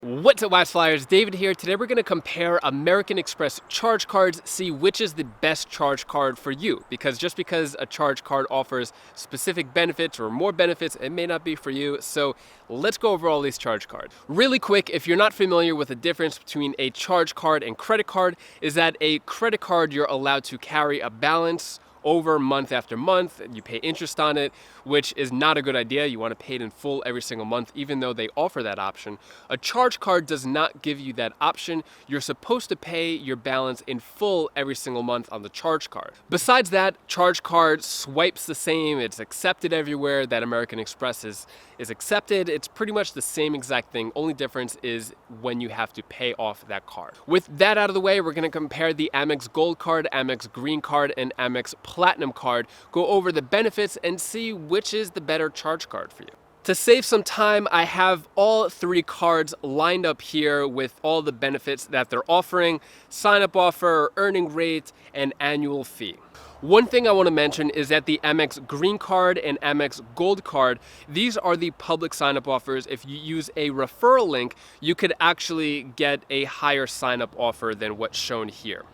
What's up, Wise Flyers? David here. Today we're going to compare American Express charge cards, see which is the best charge card for you. Because just because a charge card offers specific benefits or more benefits, it may not be for you. So let's go over all these charge cards. Really quick, if you're not familiar with the difference between a charge card and credit card, is that a credit card you're allowed to carry a balance over month after month, and you pay interest on it, which is not a good idea. You want to pay it in full every single month, even though they offer that option. A charge card does not give you that option. You're supposed to pay your balance in full every single month on the charge card. Besides that, charge card swipes the same. It's accepted everywhere that American Express is accepted. It's pretty much the same exact thing. Only difference is when you have to pay off that card. With that out of the way, we're going to compare the Amex Gold card, Amex Green card, and Amex Platinum card, go over the benefits and see which is the better charge card for you. To save some time, I have all three cards lined up here with all the benefits that they're offering: sign-up offer, earning rate, and annual fee. One thing I want to mention is that the Amex Green card and Amex Gold card, these are the public sign-up offers. If you use a referral link, you could actually get a higher sign-up offer than what's shown here.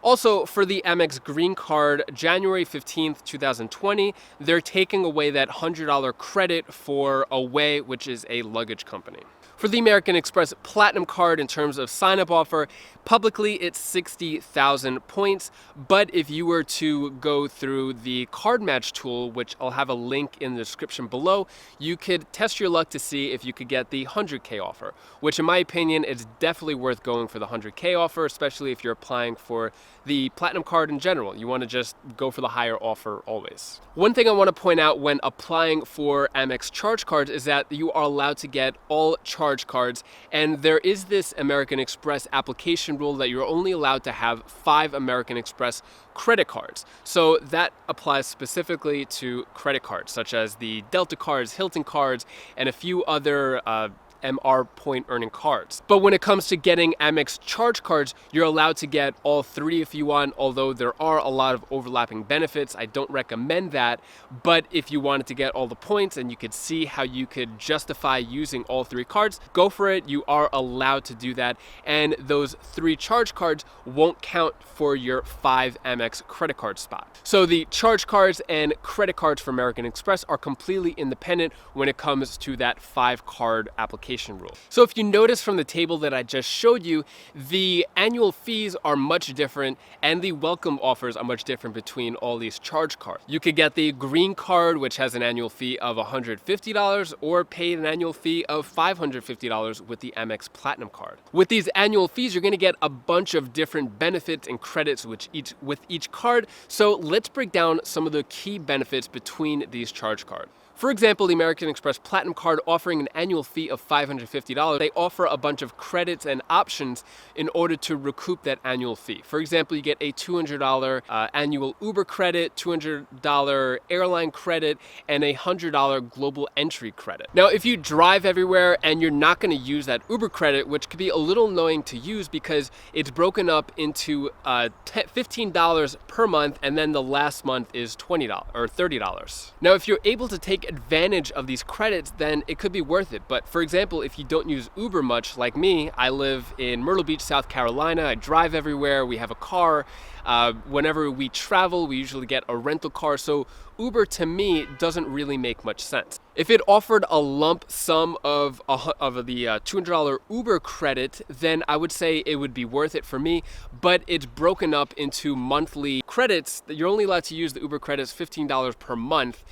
Also, for the Amex Green card, January 15th, 2020, they're taking away that $100 credit for Away, which is a luggage company. For the American Express Platinum card, in terms of sign-up offer, publicly it's 60,000 points, but if you were to go through the card match tool, which I'll have a link in the description below, you could test your luck to see if you could get the 100K offer, which in my opinion is definitely worth going for the 100K offer, especially if you're applying for the Platinum card in general. You want to just go for the higher offer always. One thing I want to point out when applying for Amex charge cards is that you are allowed to get all charge cards, and there is this American Express application rule that you're only allowed to have 5 American Express credit cards. So that applies specifically to credit cards, such as the Delta cards, Hilton cards, and a few other MR point earning cards. But when it comes to getting Amex charge cards, you're allowed to get all 3 if you want, although there are a lot of overlapping benefits. I don't recommend that, but if you wanted to get all the points and you could see how you could justify using all 3 cards, go for it. You are allowed to do that, and those 3 charge cards won't count for your 5 Amex credit card spot. So the charge cards and credit cards for American Express are completely independent when it comes to that 5 card application rule. So if you notice from the table that I just showed you, the annual fees are much different and the welcome offers are much different between all these charge cards. You could get the Green card, which has an annual fee of $150, or pay an annual fee of $550 with the Amex Platinum card. With these annual fees, you're going to get a bunch of different benefits and credits with each card. So let's break down some of the key benefits between these charge cards. For example, the American Express Platinum card, offering an annual fee of $550, they offer a bunch of credits and options in order to recoup that annual fee. For example, you get a $200 annual Uber credit, $200 airline credit, and a $100 global entry credit. Now, if you drive everywhere and you're not going to use that Uber credit, which could be a little annoying to use because it's broken up into $15 per month, and then the last month is $20 or $30. Now, if you're able to take advantage of these credits, then it could be worth it. But for example, if you don't use Uber much, like me, I live in Myrtle Beach, South Carolina. I drive everywhere. We have a car. Whenever we travel, we usually get a rental car. So Uber to me doesn't really make much sense. If it offered a lump sum of the $200 Uber credit, then I would say it would be worth it for me. But it's broken up into monthly credits. You're only allowed to use the Uber credits $15 per month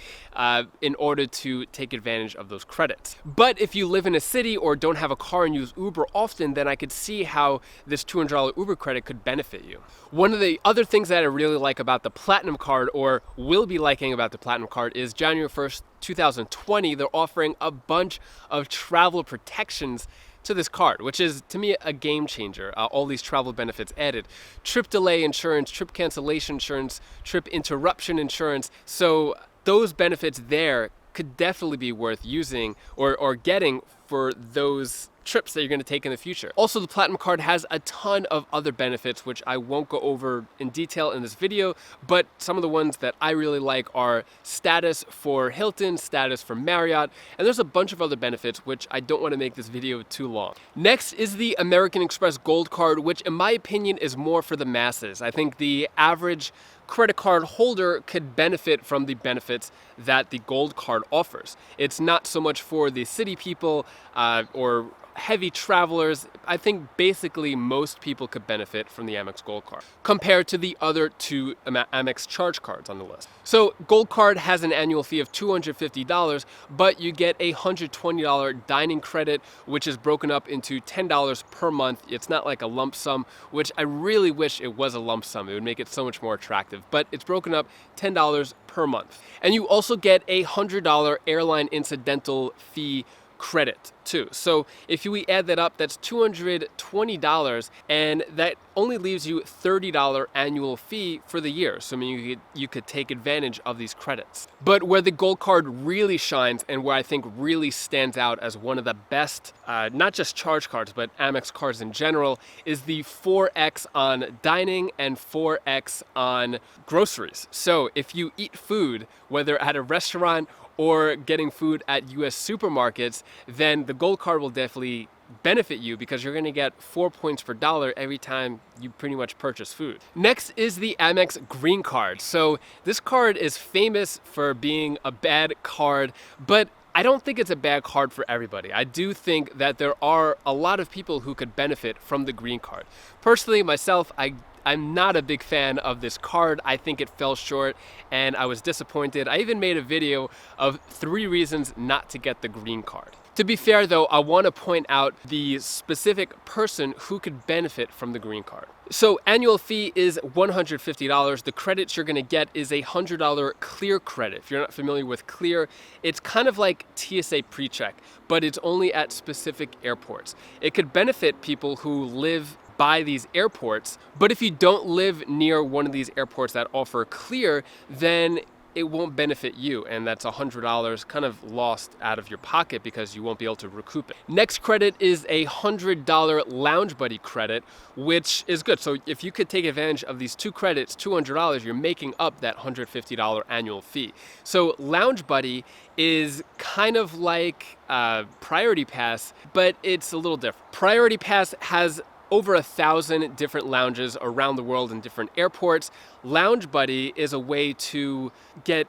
in order to take advantage of those credits. But if you live in a city or don't have a car and use Uber often, then I could see how this $200 Uber credit could benefit you. One of the other things that I really like about the Platinum card, or will be liking about the Platinum card, is January 1st, 2020, they're offering a bunch of travel protections to this card, which is to me a game changer. All these travel benefits added: trip delay insurance, trip cancellation insurance, trip interruption insurance. So those benefits there could definitely be worth using or getting for those trips that you're going to take in the future. Also, the Platinum card has a ton of other benefits, which I won't go over in detail in this video, but some of the ones that I really like are status for Hilton, status for Marriott, and there's a bunch of other benefits which I don't want to make this video too long. Next is the American Express Gold card, which in my opinion is more for the masses. I think the average credit card holder could benefit from the benefits that the Gold card offers. It's not so much for the city people or heavy travelers. I think basically most people could benefit from the Amex Gold card compared to the other two Amex charge cards on the list. So Gold card has an annual fee of $250, but you get a $120 dining credit, which is broken up into $10 per month. It's not like a lump sum, which I really wish it was a lump sum. It would make it so much more attractive, but it's broken up $10 per month. And you also get a $100 airline incidental fee credit too. So if we add that up, that's $220, and that only leaves you $30 annual fee for the year. So I mean, you could take advantage of these credits. But where the Gold card really shines, and where I think really stands out as one of the best, not just charge cards, but Amex cards in general, is the 4X on dining and 4X on groceries. So if you eat food, whether at a restaurant or getting food at US supermarkets, then the Gold card will definitely benefit you because you're gonna get 4 points per dollar every time you pretty much purchase food. Next is the Amex Green card. So this card is famous for being a bad card, but I don't think it's a bad card for everybody. I do think that there are a lot of people who could benefit from the Green card. Personally, myself, I'm not a big fan of this card. I think it fell short and I was disappointed. I even made a video of 3 reasons not to get the Green card. To be fair though, I want to point out the specific person who could benefit from the Green card. So annual fee is $150. The credits you're going to get is a $100 Clear credit. If you're not familiar with Clear, it's kind of like TSA PreCheck, but it's only at specific airports. It could benefit people who live by these airports, but if you don't live near one of these airports that offer Clear, then it won't benefit you, and that's $100 kind of lost out of your pocket because you won't be able to recoup it. Next credit is a $100 Lounge Buddy credit, which is good. So if you could take advantage of these 2 credits, $200, you're making up that $150 annual fee. So Lounge Buddy is kind of like Priority Pass, but it's a little different. Priority Pass has over 1,000 different lounges around the world in different airports. Lounge Buddy is a way to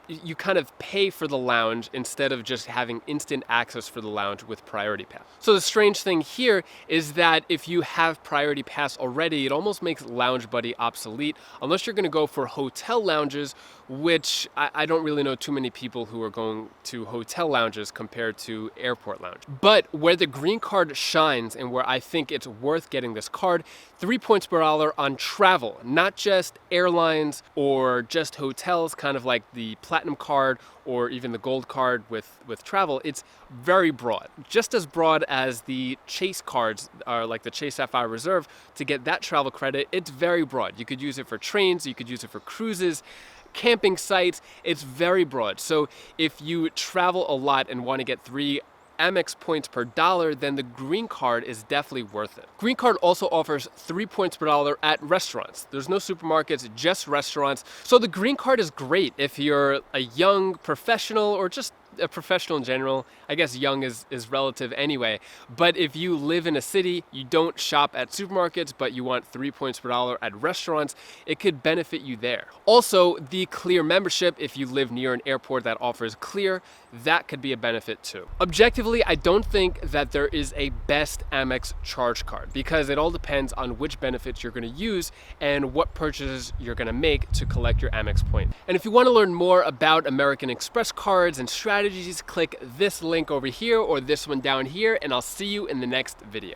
you kind of pay for the lounge instead of just having instant access for the lounge with Priority Pass. So the strange thing here is that if you have Priority Pass already, it almost makes Lounge Buddy obsolete unless you're gonna go for hotel lounges, which I don't really know too many people who are going to hotel lounges compared to airport lounge. But where the Green card shines and where I think it's worth getting this card, 3 points per dollar on travel, not just airlines or just hotels, kind of like the Platinum card or even the Gold card with travel. It's very broad, just as broad as the Chase cards are, like the Chase Sapphire Reserve. To get that travel credit, it's very broad. You could use it for trains, you could use it for cruises, camping sites. It's very broad. So if you travel a lot and want to get 3 Amex points per dollar, then the Green card is definitely worth it. Green card also offers 3 points per dollar at restaurants. There's no supermarkets, just restaurants. So the Green card is great if you're a young professional or just a professional in general. I guess young is relative anyway, but if you live in a city, you don't shop at supermarkets, but you want 3 points per dollar at restaurants, it could benefit you there. Also, the Clear membership, if you live near an airport that offers Clear, that could be a benefit too. Objectively, I don't think that there is a best Amex charge card because it all depends on which benefits you're going to use and what purchases you're going to make to collect your Amex point. And if you want to learn more about American Express cards and strategies, click this link over here or this one down here, and I'll see you in the next video.